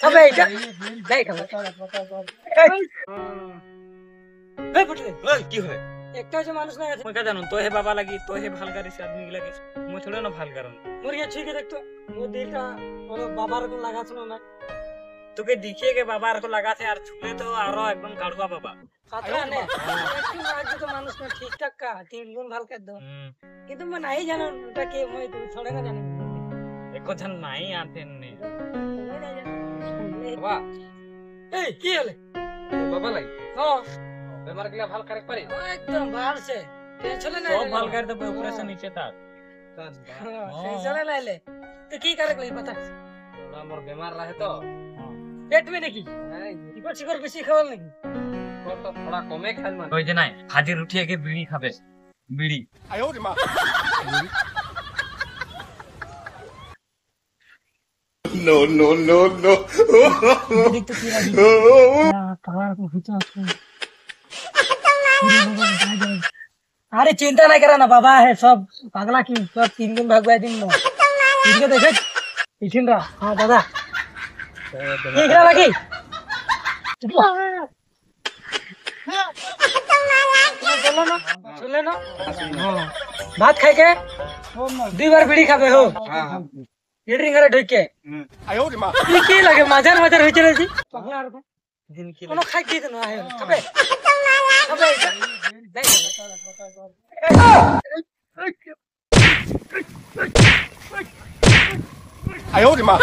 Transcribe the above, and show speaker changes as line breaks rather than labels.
अबे এটা দেখ এই ফুটলে
ওই কি হয়
একটা যে মানুষ না আছে
মই কা জানো তোহে বাবা লাগি তোহে ভাল করিস আদমি লাগি মই থোড়ে না ভাল কারণ
মোর ये ठीक है देखतो वो दिलটা ওর বাবার को লাগাছিল না
তোকে দেখিয়ে কে বাবার को লাগাতে আর ছুলে তো আরো একদম কাড়ুয়া বাবা
কাতরা নে একটু আজ তো মানুষ না ঠিকঠাক কা তিন গুণ ভাল कर दो কিন্তু মই নাই জানো ওটা কে মই তুমি থোড়ে না জানো
এক কথা নাই আতেন নে
বাবা এই কি হলে
বাবা লাগি
হ্যাঁ
বেমার গিলা ভাল করে পারি
একদম ভাল সে টেনশন না
সব ভাল করে দেব উপরে से नीचे तक
टेंशन ना ले तो की करे कोई पता
थोड़ा मोर बीमार रहे तो
पेट में नहीं टिकट शिकर बेसी खावल नहीं
और तो थोड़ा कमे खाल मान ওই যে নাই হাজির উঠিয়ে কে বিড়ি খাবে বিড়ি আয় ওরে মা
No, no, no, no.
देख तो तेरा भी कहां को खींचा अरे चिंता ना करा ना बाबा है सब पागला की सब तीन दिन भगवा दिन में इनके देखे इठिन रहा हां दादा देख रहा बाकी बोलो ना सुन ले ना हां भात खाए के दो बार बीड़ी खाबे हो हां ये ड्रिंक करे ढोक के
आयो रे मां
की लगे मजार मजार होई चले छी पागला रे दिन की कोनो खाई दे ना है खाबे खाबे
आयो रे मां